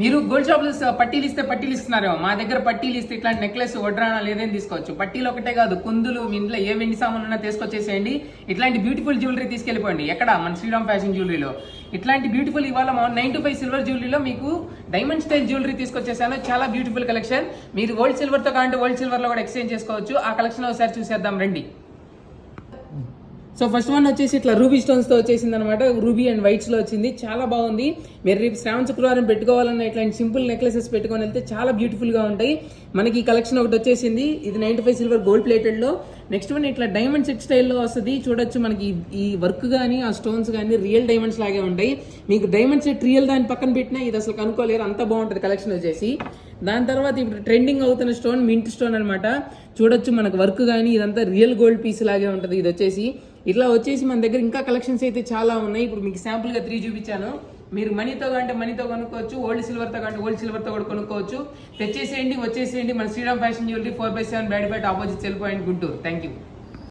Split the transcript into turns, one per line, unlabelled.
మీరు gold shop లో పట్టీలు ఇస్తే పట్టీలు ఇస్తున్నారు, మా దగ్గర పట్టీలు ఇస్తే ఇట్లాంటి నెక్లెస్ వడ్రానాలు ఏదైనా తీసుకోవచ్చు. పట్టీలు ఒకటే కాదు, కుందులు, మీ ఇంట్లో ఏ వెండి సామాన్ ఉన్నా తీసుకొచ్చేసేయండి. ఇట్లాంటి బ్యూటిఫుల్ జ్యువెలరీ తీసుకెళ్ళిపోండి. ఎక్కడ? మన శ్రీరామ్ ఫ్యాషన్ జ్యువెలరీలో ఇట్లాంటి బ్యూటిఫుల్ ఇవాళ 925 సిల్వర్ జ్యువెలరీలో మీకు డైమండ్ స్టైల్ జ్యువెలరీ తీసుకొచ్చేసాను. చాలా బ్యూటిఫుల్ కలెక్షన్. మీరు ఓల్డ్ సిల్వర్ తో కావాలంటే ఓల్డ్ సిల్వర్ లో కూడా ఎక్స్చేంజ్ చేసుకోవచ్చు. ఆ కలెక్షన్ ఒకసారి చూసేద్దాం రండి. సో ఫస్ట్ వన్ వచ్చేసి ఇట్లా రూబీ స్టోన్స్ తో వచ్చేసింది అనమాట. రూబీ అండ్ వైట్స్ లో వచ్చింది, చాలా బాగుంది. మీరు రేపు శ్రావణ శుక్రవారం పెట్టుకోవాలన్న ఇట్లాంటి సింపుల్ నెక్లెసెస్ పెట్టుకొని వెళ్తే చాలా బ్యూటిఫుల్ గా ఉంటాయి. మనకి ఈ కలెక్షన్ ఒకటి వచ్చేసింది, ఇది 95 సిల్వర్ గోల్డ్ ప్లేటెడ్ లో. నెక్స్ట్ వన్ ఇట్లా డైమండ్ సెట్ స్టైల్లో వస్తుంది. చూడొచ్చు మనకి ఈ వర్క్ కానీ ఆ స్టోన్స్ కానీ రియల్ డైమండ్స్ లాగే ఉంటాయి. మీకు డైమండ్ సెట్ రియల్ దాని పక్కన పెట్టినా ఇది అసలు కనుక్కోలేరు, అంత బాగుంటుంది కలెక్షన్ వచ్చేసి. దాని తర్వాత ఇప్పుడు ట్రెండింగ్ అవుతున్న స్టోన్ మింట్ స్టోన్ అనమాట. చూడొచ్చు మనకు వర్క్ కానీ ఇదంతా రియల్ గోల్డ్ పీస్ లాగే ఉంటుంది. ఇది వచ్చేసి ఇట్లా వచ్చేసి మన దగ్గర ఇంకా కలెక్షన్స్ అయితే చాలా ఉన్నాయి. ఇప్పుడు మీకు శాంపుల్ గా 3 చూపించాను. మీరు మనీతో కంటే మనీతో కొనుక్కోవచ్చు, ఓల్డ్ సిల్వర్ తో కంటే ఓల్డ్ సిల్వర్ తో కూడా కొనుక్కోవచ్చు. తెచ్చేసేయండి, వచ్చేసేయండి. మన Shriram fashion jewellery 4/7 bad opposite cell point Guntur. Thank you.